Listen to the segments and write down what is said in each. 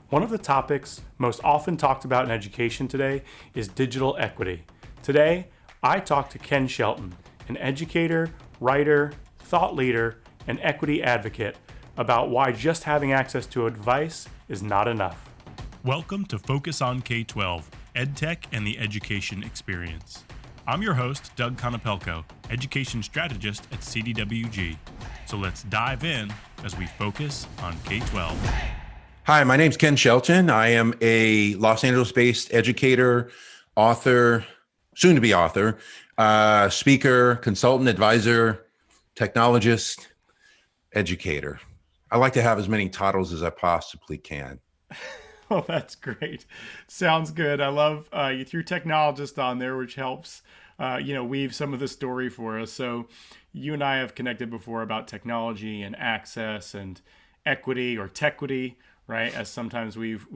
One of the topics most often talked about in education today is digital equity. Today, I talked to Ken Shelton, an educator, writer, thought leader, and equity advocate, about why just having access to a device is not enough. Welcome to Focus on K-12, EdTech and the Education Experience. I'm your host, Doug Konopelko, Education Strategist at CDWG. So let's dive in as we focus on K-12. Hi, my name's Ken Shelton. I am a Los Angeles-based educator, author, soon-to-be author, speaker, consultant, advisor, technologist, educator. I like to have as many titles as I possibly can. Oh, that's great. Sounds good. I love you threw technologist on there, which helps, weave some of the story for us. So you and I have connected before about technology and access and equity or tequity, right? As sometimes we've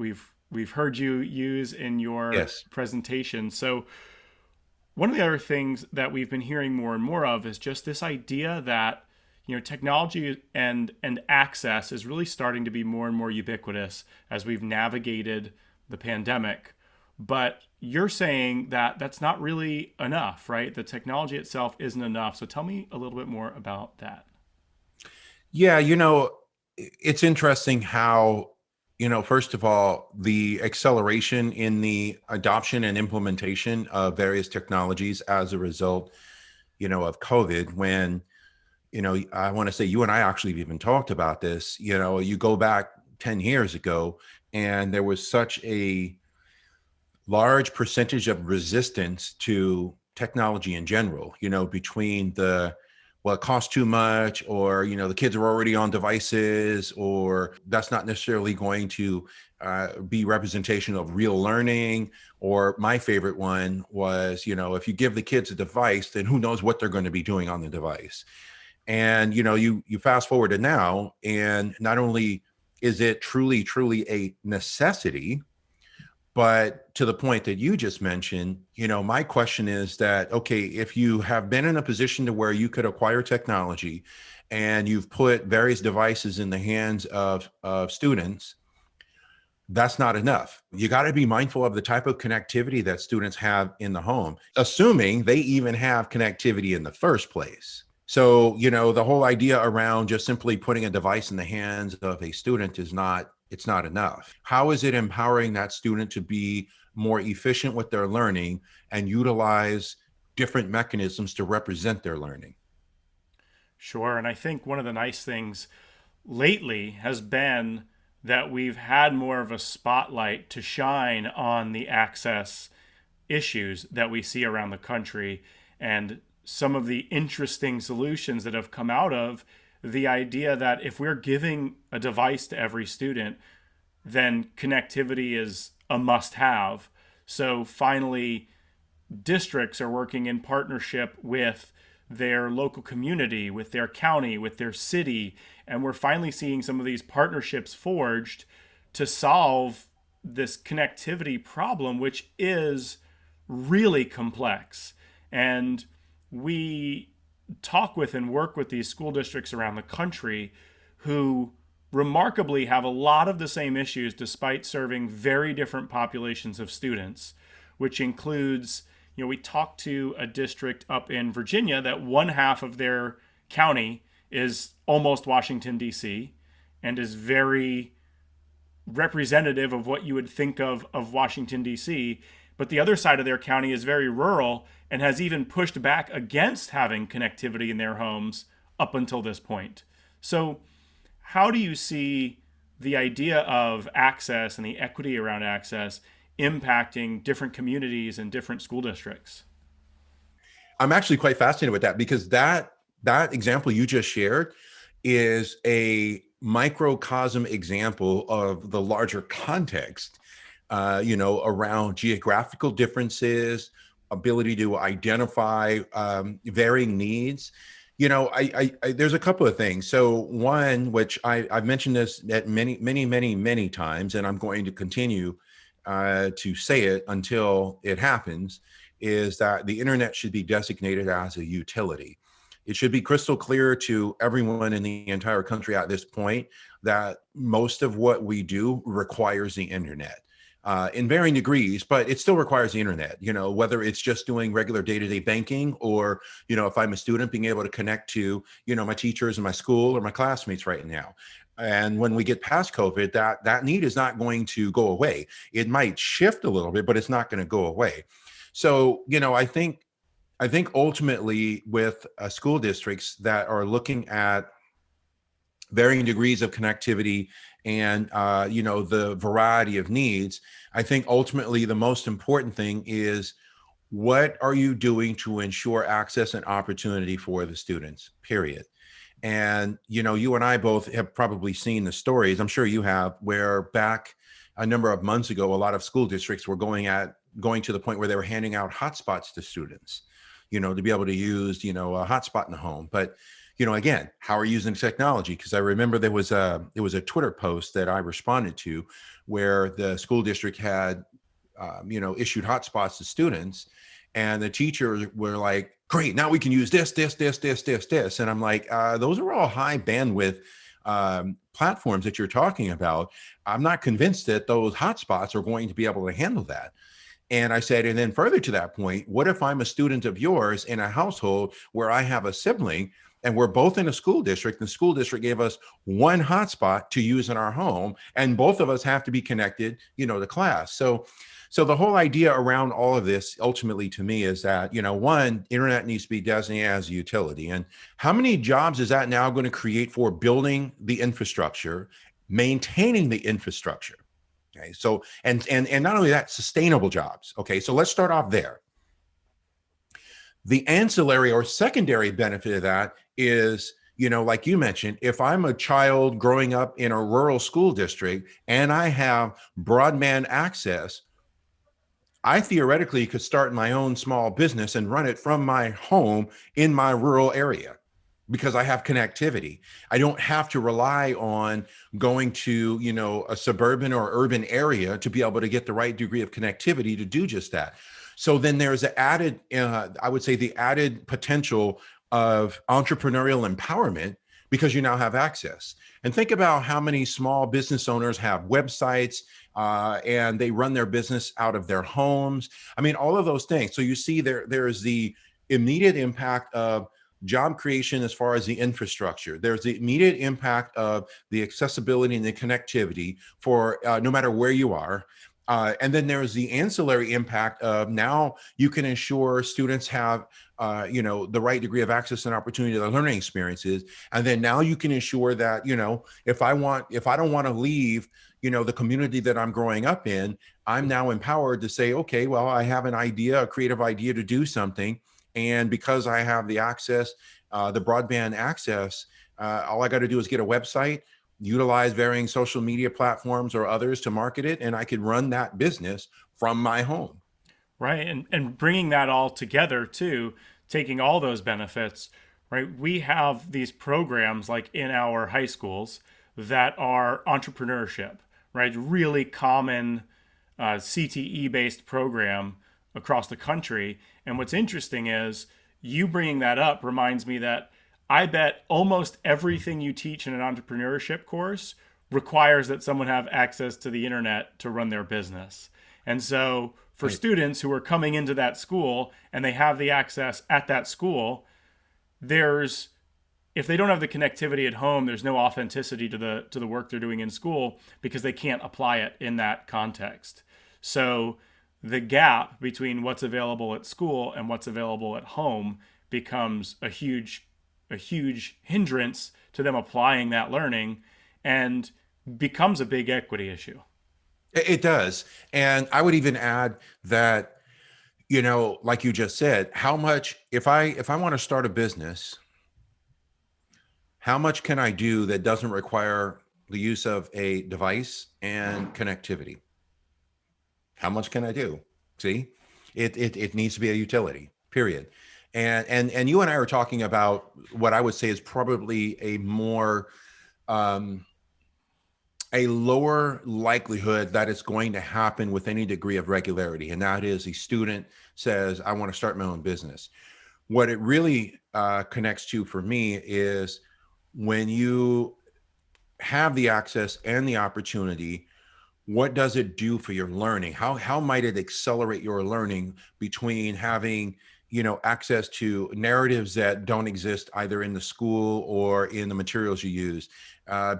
heard you use in your presentation. So one of the other things that we've been hearing more and more of is just this idea that technology and access is really starting to be more and more ubiquitous as we've navigated the pandemic. But you're saying that that's not really enough, right? The technology itself isn't enough. So tell me a little bit more about that. Yeah, it's interesting how, first of all, the acceleration in the adoption and implementation of various technologies as a result, of COVID, when I want to say you and I actually have even talked about this. You go back 10 years ago, and there was such a large percentage of resistance to technology in general, between it costs too much, or, the kids are already on devices, or that's not necessarily going to be representation of real learning. Or my favorite one was, if you give the kids a device, then who knows what they're going to be doing on the device. And, you fast forward to now, and not only is it truly a necessity, but to the point that you just mentioned, my question is that, okay, if you have been in a position to where you could acquire technology and you've put various devices in the hands of students, that's not enough. You got to be mindful of the type of connectivity that students have in the home, assuming they even have connectivity in the first place. So, the whole idea around just simply putting a device in the hands of a student it's not enough. How is it empowering that student to be more efficient with their learning and utilize different mechanisms to represent their learning? Sure. And I think one of the nice things lately has been that we've had more of a spotlight to shine on the access issues that we see around the country, and some of the interesting solutions that have come out of the idea that if we're giving a device to every student, then connectivity is a must-have. So finally, districts are working in partnership with their local community, with their county, with their city, and we're finally seeing some of these partnerships forged to solve this connectivity problem, which is really complex. And we talk with and work with these school districts around the country who remarkably have a lot of the same issues despite serving very different populations of students, which includes, we talked to a district up in Virginia that one half of their county is almost Washington, D.C., and is very representative of what you would think of Washington, D.C., but the other side of their county is very rural and has even pushed back against having connectivity in their homes up until this point. So how do you see the idea of access and the equity around access impacting different communities and different school districts? I'm actually quite fascinated with that, because that example you just shared is a microcosm example of the larger context, around geographical differences, ability to identify varying needs. There's a couple of things. So one, which I've mentioned this at many times, and I'm going to continue to say it until it happens, is that the internet should be designated as a utility. It should be crystal clear to everyone in the entire country at this point that most of what we do requires the internet in varying degrees, but it still requires the internet, whether it's just doing regular day-to-day banking, or, if I'm a student, being able to connect to, my teachers in my school or my classmates right now. And when we get past COVID, that need is not going to go away. It might shift a little bit, but it's not going to go away. So, I think ultimately with school districts that are looking at varying degrees of connectivity and the variety of needs, I think ultimately the most important thing is, what are you doing to ensure access and opportunity for the students, period. And you and I both have probably seen the stories, I'm sure you have, where back a number of months ago, a lot of school districts were going to the point where they were handing out hotspots to students, to be able to use, a hotspot in the home. But again, how are you using technology? Because I remember there was a Twitter post that I responded to where the school district had, issued hotspots to students, and the teachers were like, "Great, now we can use this, this, this, this, this, this." And I'm like, those are all high bandwidth platforms that you're talking about. I'm not convinced that those hotspots are going to be able to handle that. And I said, and then further to that point, what if I'm a student of yours in a household where I have a sibling and we're both in a school district, and the school district gave us one hotspot to use in our home, and both of us have to be connected, to class. So the whole idea around all of this ultimately to me is that, one, internet needs to be designated as a utility. And how many jobs is that now going to create for building the infrastructure, maintaining the infrastructure? Okay, so and not only that, sustainable jobs. Okay, so let's start off there. The ancillary or secondary benefit of that is, like you mentioned, if I'm a child growing up in a rural school district and I have broadband access, I theoretically could start my own small business and run it from my home in my rural area because I have connectivity. I don't have to rely on going to, a suburban or urban area to be able to get the right degree of connectivity to do just that. So then there's the added, I would say the added potential of entrepreneurial empowerment because you now have access. And think about how many small business owners have websites and they run their business out of their homes. I mean, all of those things. So you see there is the immediate impact of job creation as far as the infrastructure. There's the immediate impact of the accessibility and the connectivity for no matter where you are. And then there's the ancillary impact of now you can ensure students have, the right degree of access and opportunity to their learning experiences. And then now you can ensure that, if I don't want to leave, the community that I'm growing up in, I'm now empowered to say, okay, well, I have an idea, a creative idea to do something. And because I have the access, the broadband access, all I got to do is get a website, utilize varying social media platforms or others to market it, and I could run that business from my home. Right. And bringing that all together too, taking all those benefits, right? We have these programs like in our high schools that are entrepreneurship, right? Really common CTE based program across the country. And what's interesting is you bringing that up reminds me that I bet almost everything you teach in an entrepreneurship course requires that someone have access to the internet to run their business. And so for Right. students who are coming into that school and they have the access at that school, there's if they don't have the connectivity at home, there's no authenticity to the work they're doing in school because they can't apply it in that context. So the gap between what's available at school and what's available at home becomes a huge hindrance to them applying that learning and becomes a big equity issue. It does. And I would even add that, like you just said, how much, if I want to start a business, how much can I do that doesn't require the use of a device and connectivity? How much can I do? See, it needs to be a utility, period. And you and I are talking about what I would say is probably um, a lower likelihood that it's going to happen with any degree of regularity. And that is, a student says, I want to start my own business. What it really connects to for me is when you have the access and the opportunity, what does it do for your learning? How might it accelerate your learning between having, access to narratives that don't exist either in the school or in the materials you use,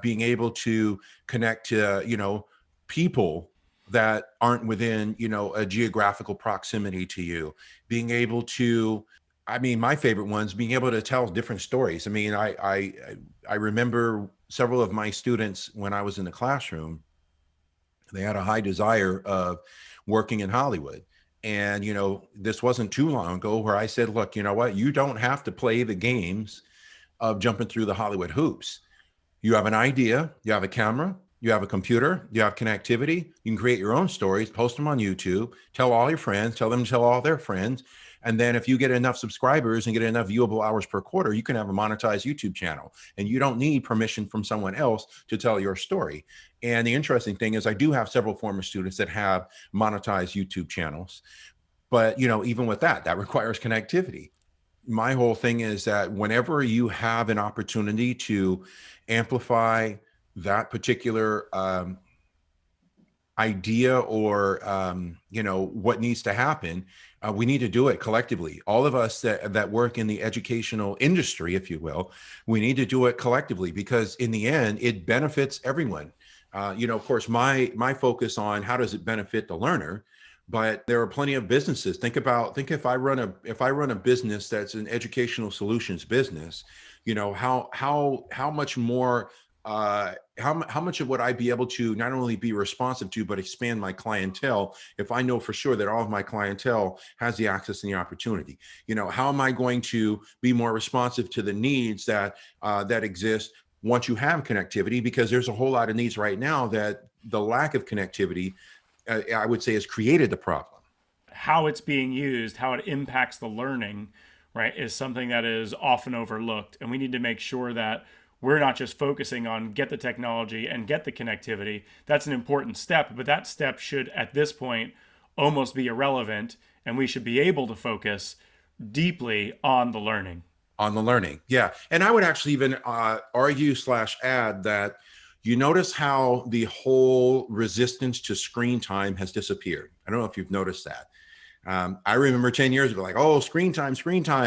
being able to connect to, people that aren't within, a geographical proximity to you, being able to, I mean, my favorite ones, being able to tell different stories. I mean, I remember several of my students when I was in the classroom, they had a high desire of working in Hollywood. And, this wasn't too long ago where I said, look, you know what? You don't have to play the games of jumping through the Hollywood hoops. You have an idea, you have a camera, you have a computer, you have connectivity. You can create your own stories, post them on YouTube, tell all your friends, tell them to tell all their friends. And then if you get enough subscribers and get enough viewable hours per quarter, you can have a monetized YouTube channel. And you don't need permission from someone else to tell your story. And the interesting thing is I do have several former students that have monetized YouTube channels. But, even with that requires connectivity. My whole thing is that whenever you have an opportunity to amplify that particular idea or what needs to happen, we need to do it collectively. All of us that work in the educational industry, if you will, we need to do it collectively, because in the end it benefits everyone. Of course, my focus on how does it benefit the learner, but there are plenty of businesses. Think if I run a business that's an educational solutions business, how much more, how much of would I be able to not only be responsive to, but expand my clientele if I know for sure that all of my clientele has the access and the opportunity? How am I going to be more responsive to the needs that exist once you have connectivity? Because there's a whole lot of needs right now that the lack of connectivity, I would say, has created the problem. How it's being used, how it impacts the learning, right, is something that is often overlooked. And we need to make sure that we're not just focusing on get the technology and get the connectivity. That's an important step, but that step should, at this point, almost be irrelevant. And we should be able to focus deeply on the learning. On the learning, yeah. And I would actually even argue/add that you notice how the whole resistance to screen time has disappeared. I don't know if you've noticed that. I remember 10 years ago, like, oh, screen time.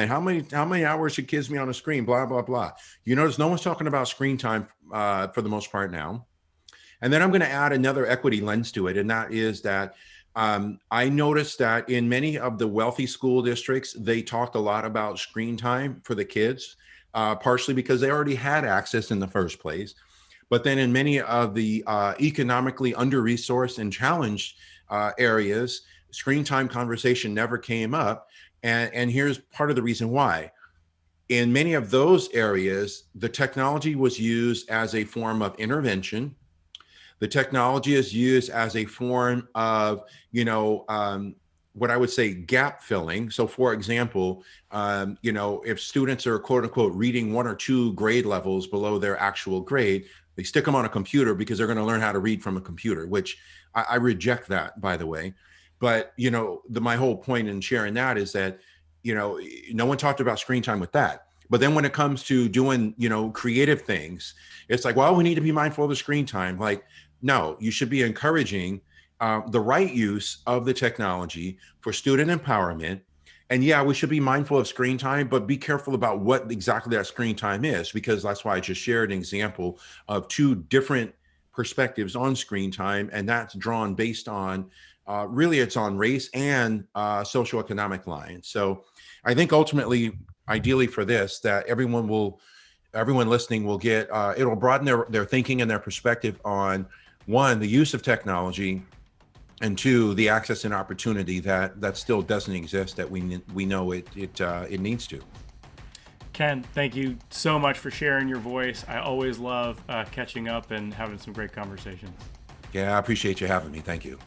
How many hours should kids be on a screen? Blah, blah, blah. You notice no one's talking about screen time for the most part now. And then I'm going to add another equity lens to it. And that is that I noticed that in many of the wealthy school districts, they talked a lot about screen time for the kids, partially because they already had access in the first place. But then in many of the economically under-resourced and challenged areas, screen time conversation never came up. And here's part of the reason why. In many of those areas, the technology was used as a form of intervention. The technology is used as a form of, what I would say gap filling. So for example, if students are quote unquote reading 1 or 2 grade levels below their actual grade, they stick them on a computer because they're going to learn how to read from a computer, which I reject that, by the way. But, my whole point in sharing that is that, no one talked about screen time with that. But then when it comes to doing, creative things, it's like, well, we need to be mindful of the screen time. Like, no, you should be encouraging the right use of the technology for student empowerment. And yeah, we should be mindful of screen time, but be careful about what exactly that screen time is, because that's why I just shared an example of 2 different perspectives on screen time. And that's drawn based on really it's on race and socioeconomic lines. So I think ultimately, ideally for this, that everyone listening will get, it'll broaden their thinking and their perspective on 1, the use of technology, and 2, the access and opportunity that still doesn't exist that we know it needs to. Ken, thank you so much for sharing your voice. I always love catching up and having some great conversations. Yeah, I appreciate you having me. Thank you.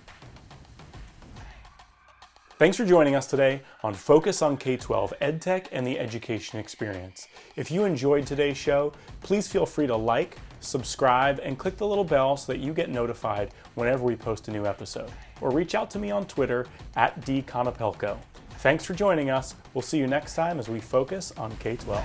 Thanks for joining us today on Focus on K-12 EdTech and the Education Experience. If you enjoyed today's show, please feel free to like, subscribe, and click the little bell so that you get notified whenever we post a new episode. Or reach out to me on Twitter @dconopelco. Thanks for joining us. We'll see you next time as we focus on K-12.